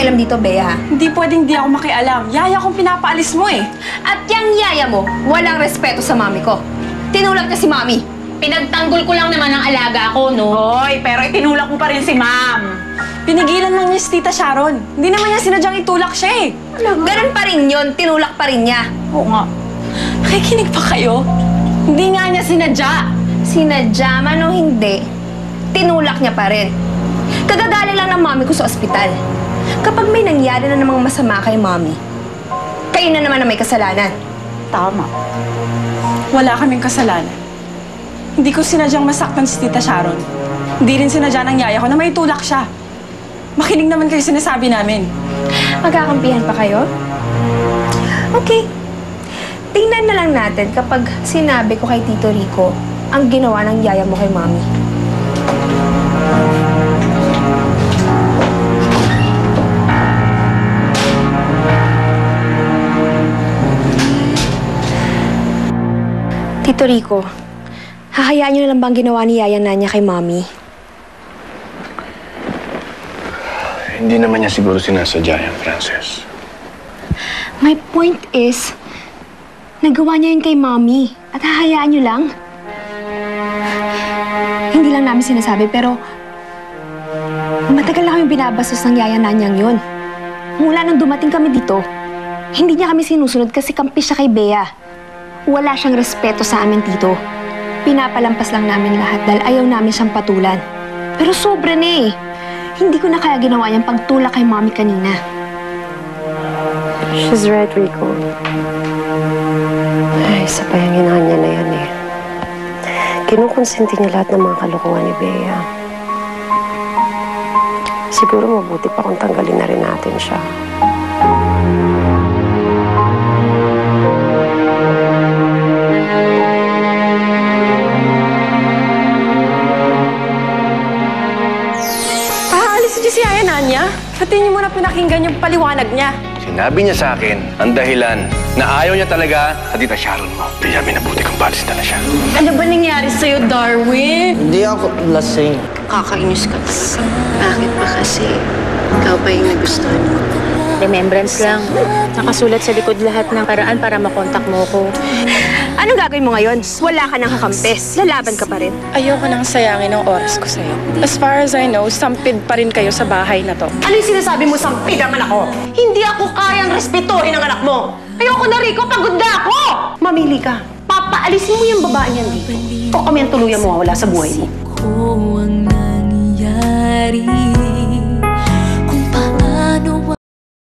pakialam dito, Bea. Hindi pwedeng di ako makialam. Yaya kong pinapaalis mo eh. At yung yaya mo, walang respeto sa mami ko. Tinulak niya si mami. Pinagtanggol ko lang naman ang alaga ko, no? Hoy, pero itinulak mo pa rin si ma'am. Pinigilan lang niya si Tita Sharon. Hindi naman niya sinadyang itulak siya eh. Ganun pa rin yun, tinulak pa rin niya. Oo nga. Nakikinig pa kayo? Hindi nga niya sinadya. Sinadya man o hindi, tinulak niya pa rin. Kagagaling lang ng mami ko sa ospital. Kapag may nangyari na namang masama kay mami, kayo na naman na may kasalanan. Tama. Wala kaming kasalanan. Hindi ko sinadyang masaktan si Tita Sharon. Hindi rin sinadya ng yaya ko na may tulak siya. Makinig naman kayo sinasabi namin. Magkakampihan pa kayo? Okay. Tingnan na lang natin kapag sinabi ko kay Tito Rico ang ginawa ng yaya mo kay mami. Tito Rico, hahayaan niyo na lang bang ginawa ni Yaya Nanya kay mami? Hindi naman niya siguro sinasadya yan, Frances. My point is, nagawa niya yun kay mami at hahayaan niyo lang. Hindi lang namin sinasabi pero matagal na kami binabastos ng Yaya Nanyang yun. Mula nang dumating kami dito, hindi niya kami sinusunod kasi kampi siya kay Bea. Wala siyang respeto sa amin, Tito. Pinapalampas lang namin lahat dahil ayaw namin siyang patulan. Pero sobra na eh. Hindi ko na kaya ginawa niyang pagtulak kay mami kanina. She's right, Rico. Ay, isa pa yung inahan niya na yan eh. Kinukonsinti niya lahat ng mga kalokohan ni Bea. Siguro mabuti pa kung tanggalin na rin natin siya. Si Yaya Nanya, pati niyo muna pinakinggan yung paliwanag niya. Sinabi niya sa akin ang dahilan na ayaw niya talaga sa Tita Sharon mo. Kaya minabuti kang palisita na siya. Ano ba nangyari sa'yo, Darwin? Hindi ako lasing. Kakainis ka. Bakit ba kasi ikaw pa yung nagustuhan mo? Remembrance lang. Nakasulat sa likod lahat ng paraan para makontak mo ko. Anong gagawin mo ngayon? Wala ka nang kakampi. Lalaban ka pa rin. Ayoko nang sayangin ang oras ko sa'yo. As far as I know, sampid pa rin kayo sa bahay na to. Ano yung sinasabi mo, sampid ang anak ko? Hindi ako kayang respetuhin ang anak mo. Ayoko na, Rico. Pagod na ako! Mamili ka. Papaalisin mo yung babae niyan dito. O kami ang tuluyan mo wala sa buhay mo. Ko ang nangyari.